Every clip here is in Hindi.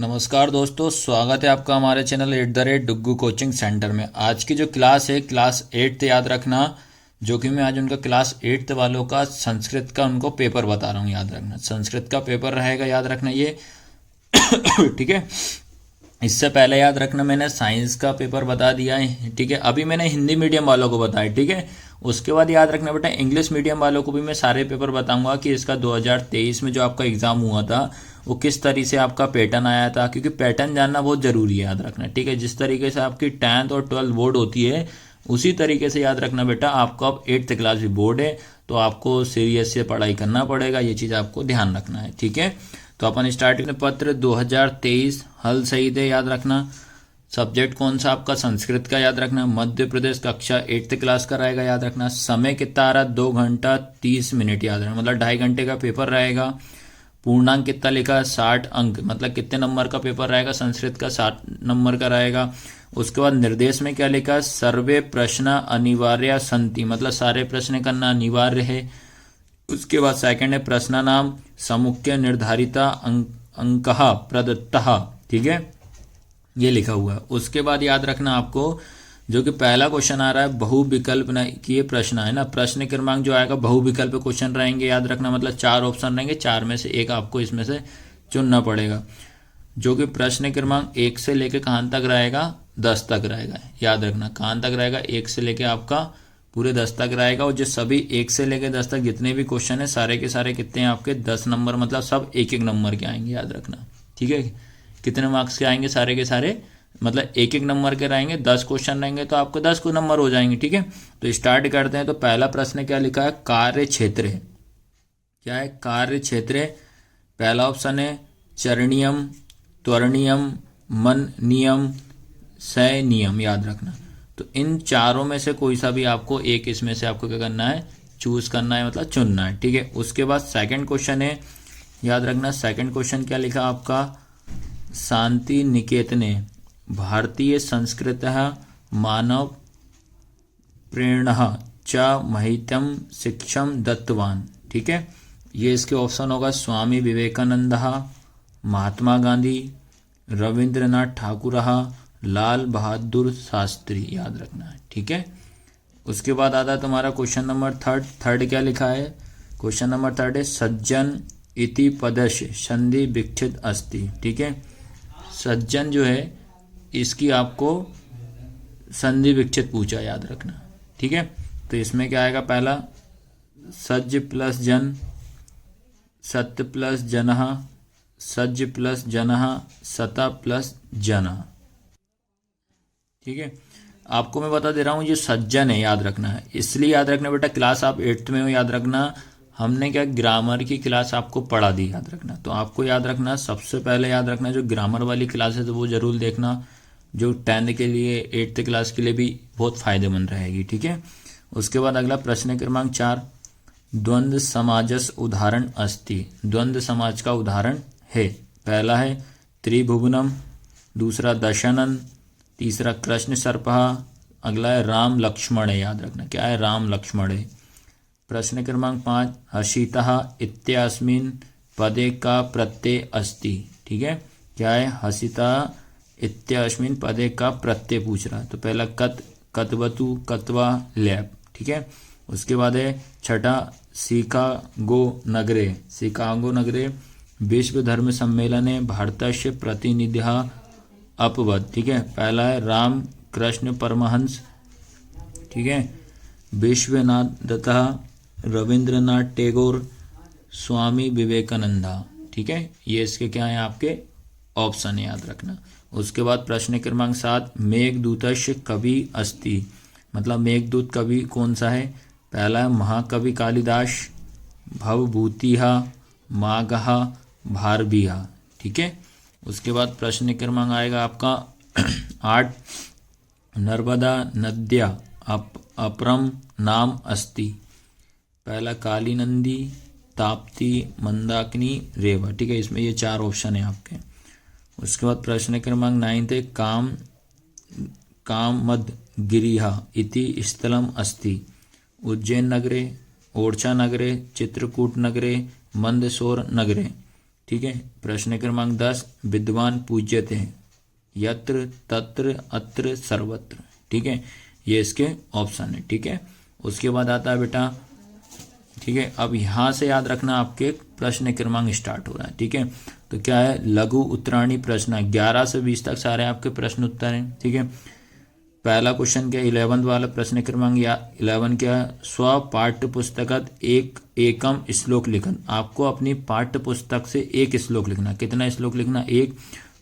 नमस्कार दोस्तों, स्वागत है आपका हमारे चैनल @डुग्गू कोचिंग सेंटर में। आज की जो क्लास है क्लास 8th याद रखना, जो कि मैं आज उनका क्लास 8th वालों का संस्कृत का उनको पेपर बता रहा हूँ। याद रखना संस्कृत का पेपर रहेगा, याद रखना ये ठीक है। इससे पहले याद रखना मैंने साइंस का पेपर बता दिया है, ठीक है। अभी मैंने हिंदी मीडियम वालों को बताया, ठीक है। उसके बाद याद रखना बेटा इंग्लिश मीडियम वालों को भी मैं सारे पेपर बताऊंगा कि इसका 2023 में जो आपका एग्ज़ाम हुआ था वो किस तरीके से आपका पैटर्न आया था, क्योंकि पैटर्न जानना बहुत ज़रूरी है, याद रखना, ठीक है। जिस तरीके से आपकी 10th और 12th बोर्ड होती है उसी तरीके से याद रखना बेटा आपको अब 8th क्लास भी बोर्ड है, तो आपको सीरियस से पढ़ाई करना पड़ेगा। ये चीज़ आपको ध्यान रखना है, ठीक है। तो अपन स्टार्ट पत्र 2023 हल सही थे, याद रखना। सब्जेक्ट कौन सा आपका संस्कृत का, याद रखना। मध्य प्रदेश कक्षा 8th क्लास का रहेगा, याद रखना। समय कितना आ रहा, 2 घंटा 30 मिनट, याद रखना, मतलब 2.5 घंटे का पेपर रहेगा। पूर्णांक कितना लिखा है, 60 अंक, मतलब कितने नंबर का पेपर रहेगा संस्कृत का, 60 नंबर का रहेगा। उसके बाद निर्देश में क्या लिखा है, सर्वे प्रश्न अनिवार्य संति, मतलब सारे प्रश्न करना अनिवार्य है। उसके बाद सेकंड है प्रश्न नाम समुख्य निर्धारिता अंक प्रदत्ता, ठीक है, ये लिखा हुआ है। उसके बाद याद रखना आपको जो कि पहला क्वेश्चन आ रहा है बहुविकल्प की, ये प्रश्न है ना, प्रश्न क्रमांक जो आएगा बहुविकल्प क्वेश्चन रहेंगे, याद रखना, मतलब 4 ऑप्शन रहेंगे, 4 में से एक आपको इसमें से चुनना पड़ेगा। जो कि प्रश्न क्रमांक 1 से लेकर कहाँ तक रहेगा, 10 तक रहेगा, याद रखना, कहाँ तक रहेगा, 1 से लेकर आपका पूरे 10 तक रहेगा। और जो सभी 1 से लेकर 10 तक जितने भी क्वेश्चन है सारे के सारे कितने हैं आपके 10 नंबर, मतलब सब 1-1 नंबर के आएंगे, याद रखना, ठीक है। कितने मार्क्स के आएंगे सारे के सारे, मतलब 1-1 नंबर के रहेंगे, 10 क्वेश्चन रहेंगे तो आपको 10 को नंबर हो जाएंगे, ठीक है। तो स्टार्ट करते हैं। तो पहला प्रश्न क्या लिखा है, कार्य क्षेत्र, क्या है, कार्य क्षेत्र। पहला ऑप्शन है चरणीयम, त्वरणीयम, मन नियम, सय नियम, याद रखना। तो इन चारों में से कोई सा भी आपको एक इसमें से आपको क्या करना है, चूज करना है, मतलब चुनना है, ठीक है। उसके बाद सेकंड क्वेश्चन है, याद रखना, सेकंड क्वेश्चन क्या लिखा आपका, शांति निकेतने भारतीय संस्कृत मानव प्रेरणा च महितम शिक्षम दत्तवान, ठीक है। ये इसके ऑप्शन होगा स्वामी विवेकानंद, महात्मा गांधी, रविंद्रनाथ ठाकुर, लाल बहादुर शास्त्री, याद रखना है, ठीक है। उसके बाद आता है तुम्हारा क्वेश्चन नंबर थर्ड क्या लिखा है, क्वेश्चन नंबर 3 है सज्जन इति पदस्य संधि विक्षित अस्ति, ठीक है। सज्जन जो है इसकी आपको संधि विक्षित पूछा, याद रखना, ठीक है। तो इसमें क्या आएगा, पहला सज्ज प्लस जन, सत्य प्लस जनः, सज्ज प्लस जनः, सता प्लस जनः, ठीक है। आपको मैं बता दे रहा हूँ ये सज्जन है, याद रखना है, इसलिए याद रखना बेटा क्लास आप 8th में हो, याद रखना। हमने क्या ग्रामर की क्लास आपको पढ़ा दी, याद रखना। तो आपको याद रखना सबसे पहले, याद रखना जो ग्रामर वाली क्लास है तो वो जरूर देखना, जो 10th के लिए 8th क्लास के लिए भी बहुत फायदेमंद रहेगी, ठीक है। उसके बाद अगला प्रश्न क्रमांक 4, द्वंद्व समाजस उदाहरण अस्ति, द्वंद्व समाज का उदाहरण है। पहला है त्रिभुवनम, दूसरा दशानन, तीसरा कृष्ण सर्पहा, अगला है राम लक्ष्मण है, याद रखना, क्या है, राम लक्ष्मण है। प्रश्न क्रमांक 5, हसितः इत्यस्मिन् पदे का प्रत्यय अस्ति, ठीक है, क्या है, हसितः इत्यस्मिन् पदे का प्रत्यय पूछ रहा है। तो पहला कत, कतवतु, कतवा, लैप, ठीक है। उसके बाद है छठा शिकागो नगरे, शिकागो नगरे विश्व धर्म सम्मेलने भारतस्य प्रतिनिधिः अपवद, ठीक है। पहला है राम कृष्ण परमहंस, ठीक है, विश्वनाथ दत्ता, रविंद्रनाथ टैगोर, स्वामी विवेकानंदा, ठीक है। ये इसके क्या है आपके ऑप्शन है, याद रखना। उसके बाद प्रश्न क्रमांक 7, मेघदूतस्य कवि अस्ति, मतलब मेघदूत कवि कौन सा है। पहला है महाकवि कालिदास, भवभूतिहा, माघहा, भारविहा, ठीक है। उसके बाद प्रश्न क्रमांक आएगा आपका 8, नर्मदा नद्या अपरम नाम अस्ति, पहला काली नंदी, ताप्ती, मंदाकिनी, रेवा, ठीक है। इसमें ये 4 ऑप्शन है आपके। उसके बाद प्रश्न क्रमांक 9 है कामद गिरिहा इति स्थलम अस्ति, उज्जैन नगरे, ओरछा नगरे, चित्रकूट नगरे, मंदसौर नगरे, ठीक है। प्रश्न क्रमांक 10, विद्वान पूज्यते हैं यत्र तत्र अत्र सर्वत्र, ठीक है, ये इसके ऑप्शन है, ठीक है। उसके बाद आता है बेटा, ठीक है, अब यहाँ से याद रखना आपके प्रश्न क्रमांक स्टार्ट हो रहा है, ठीक है। तो क्या है, लघु उत्तराणी प्रश्न 11 से 20 तक सारे आपके प्रश्न उत्तर हैं, ठीक है। पहला क्वेश्चन क्या, 11 वाला प्रश्न क्रमांक 11 क्या है, स्व पाठ्य पुस्तकत एक एकम श्लोक लिखन। आपको अपनी पाठ्य पुस्तक से एक श्लोक लिखना। कितना श्लोक लिखना, एक,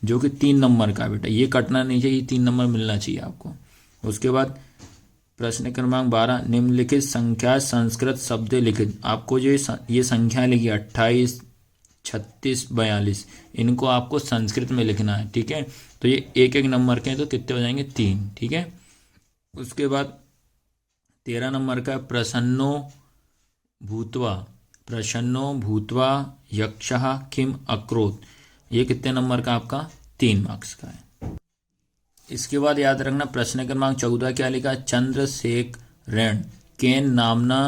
जो कि 3 नंबर का बेटा, ये कटना नहीं चाहिए, 3 नंबर मिलना चाहिए आपको। उसके बाद प्रश्न क्रमांक 12, निम्नलिखित संख्या संस्कृत शब्द लिखित। आपको जो ये संख्या लिखी 28, 36, 42, इनको आपको संस्कृत में लिखना है, ठीक है। तो ये एक एक नंबर के हैं, तो कितने हो जाएंगे, 3, ठीक है। उसके बाद 13 नंबर का, प्रसन्नो भूत्वा यक्षः किम अक्रोत। ये कितने नंबर का आपका, 3 मार्क्स का है। इसके बाद याद रखना प्रश्न क्रमांक 14 क्या लिखा, चंद्रशेखरेण केन नामना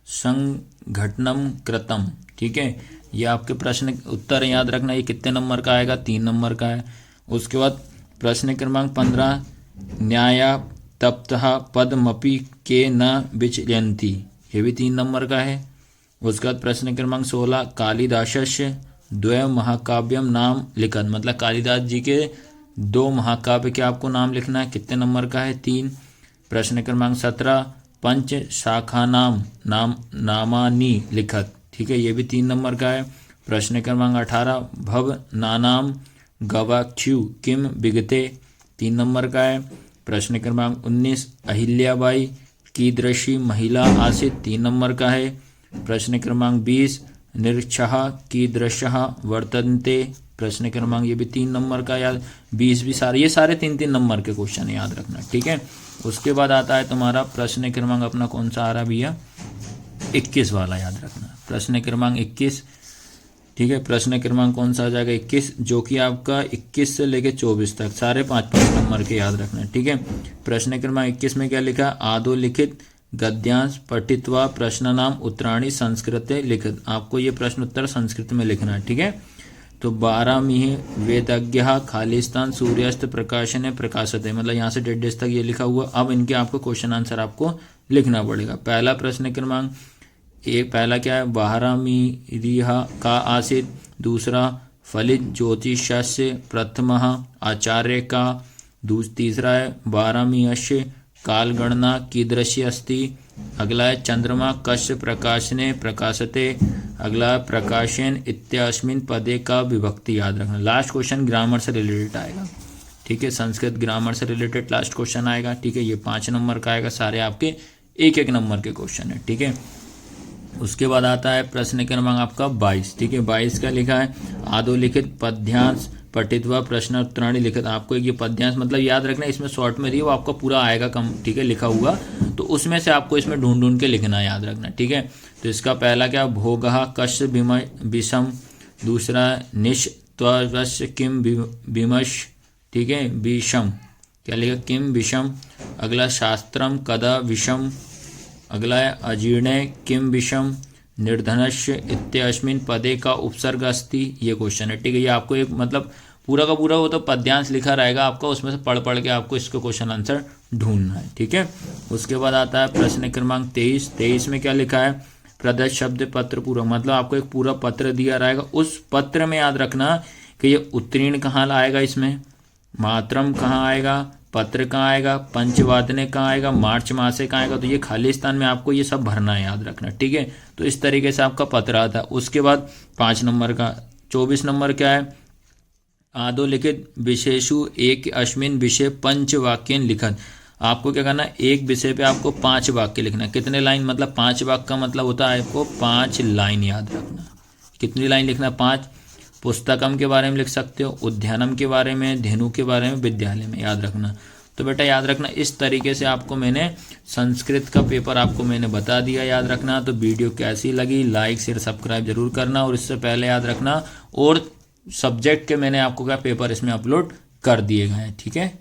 संघटनम कृतम, ठीक है। ये आपके प्रश्न उत्तर है, याद रखना। ये कितने नंबर का आएगा, 3 नंबर का है। उसके बाद प्रश्न क्रमांक 15, न्याया तप्तः पदमपि के न विचयन्ति, ये भी 3 नंबर का है। उसके बाद प्रश्न क्रमांक 16, कालिदासस्य द्वय महाकाव्यम नाम लिखत। मतलब कालिदास जी के 2 महाकाव्य के आपको नाम लिखना है, कितने नंबर का है, 3। प्रश्न क्रमांक 17, पंच शाखा नाम नामानी लिखत, ठीक है, ये भी 3 नंबर का है। प्रश्न क्रमांक 18, भव नानाम गवाक्षु किम विगते, 3 नंबर का है। प्रश्न क्रमांक 19, अहिल्याबाई कीदृशी महिला आसीत, 3 नंबर का है। प्रश्न क्रमांक 20, निरक्षः कीदृशः वर्तन्ते, प्रश्न क्रमांक ये भी 3 नंबर का, याद 20 भी सारे, ये सारे 3-3 नंबर के क्वेश्चन है, याद रखना, ठीक है। उसके बाद आता है तुम्हारा प्रश्न क्रमांक अपना कौन सा आ रहा भैया, 21 वाला, याद रखना, प्रश्न क्रमांक 21, ठीक है। प्रश्न क्रमांक कौन सा आ जाएगा, 21, जो कि आपका 21 से लेके 24 तक सारे 5-5 नंबर के, याद रखना, ठीक है। प्रश्न क्रमांक 21 में क्या लिखा, आदो लिखित गद्यांश पठित्वा प्रश्न नाम उत्तराणी संस्कृत लिखित। आपको ये प्रश्न उत्तर संस्कृत में लिखना है, ठीक है। तो 12 वेदज्ञ खालिस्तान सूर्यास्त प्रकाशन प्रकाशते, मतलब यहाँ से 1.5 तक ये लिखा हुआ। अब इनके आपको क्वेश्चन आंसर आपको लिखना पड़ेगा। पहला प्रश्न क्रमांक पहला क्या है, 12 का आसित। दूसरा, फलित ज्योतिषस्य प्रथमः आचार्य का। तीसरा है 12 कालगणना कीदृशी अस्ति। अगला है चंद्रमा कस्य प्रकाशने प्रकाशते। अगला है प्रकाशन इत्यास्मिन पदे का विभक्ति, याद रखना। लास्ट क्वेश्चन ग्रामर से रिलेटेड आएगा, ठीक है, संस्कृत ग्रामर से रिलेटेड लास्ट क्वेश्चन आएगा, ठीक है। ये 5 नंबर का आएगा, सारे आपके 1-1 नंबर के क्वेश्चन है, ठीक है। उसके बाद आता है प्रश्न क्रमांक आपका 22, ठीक है। 22 का लिखा है, आदो लिखित पद्यांश पठित्वा प्रश्न उत्तराणी लिखित। आपको ये पद्यांश मतलब याद रखना, इसमें शॉर्ट में दिए वो आपका पूरा आएगा कम, ठीक है, लिखा हुआ, तो उसमें से आपको इसमें ढूंढ के लिखना, याद रखना, ठीक है। तो इसका पहला क्या, भोगः कस्य विषम। दूसरा, निष्त्वस्य किम विमश, ठीक है, विषम, क्या लिखा, किम विषम। अगला, शास्त्रम कदा विषम। अगला है अजीर्ण किम विषम। निर्धनस्य इत्यस्मिन् पदे का उपसर्ग अस्ति, ये क्वेश्चन है, ठीक है। ये आपको एक मतलब पूरा का पूरा वो तो पद्यांश लिखा रहेगा आपका, उसमें से पढ़ के आपको इसका क्वेश्चन आंसर ढूंढना है, ठीक है। उसके बाद आता है प्रश्न क्रमांक 23। 23 में क्या लिखा है, प्रदत्त शब्द पत्र पूरा, मतलब आपको एक पूरा पत्र दिया रहेगा, उस पत्र में याद रखना कि ये उत्तीर्ण कहाँ आएगा, इसमें मातरम कहाँ आएगा, पत्र कहाँ आएगा, पंचवादने कहाँ आएगा, मार्च मासे कहाँ आएगा। तो ये खालिस्तान में आपको ये सब भरना है, याद रखना, ठीक है। तो इस तरीके से आपका पत्र आता है। उसके बाद 5 नंबर का 24 नंबर क्या है, आदो लिखित विशेषु एक अस्मिन विषय 5 वाक्य लिखत। आपको क्या करना है, एक विषय पे आपको 5 वाक्य लिखना। कितने लाइन, मतलब 5 वाक्य का मतलब होता है आपको 5 लाइन, याद रखना। कितनी लाइन लिखना, 5। पुस्तकम के बारे में लिख सकते हो, उद्यानम के बारे में, धेनु के बारे में, विद्यालय में, याद रखना। तो बेटा याद रखना, इस तरीके से आपको मैंने संस्कृत का पेपर आपको मैंने बता दिया, याद रखना। तो वीडियो कैसी लगी, लाइक शेयर सब्सक्राइब जरूर करना। और इससे पहले याद रखना, और सब्जेक्ट के मैंने आपको क्या पेपर इसमें अपलोड कर दिए गए हैं, ठीक है।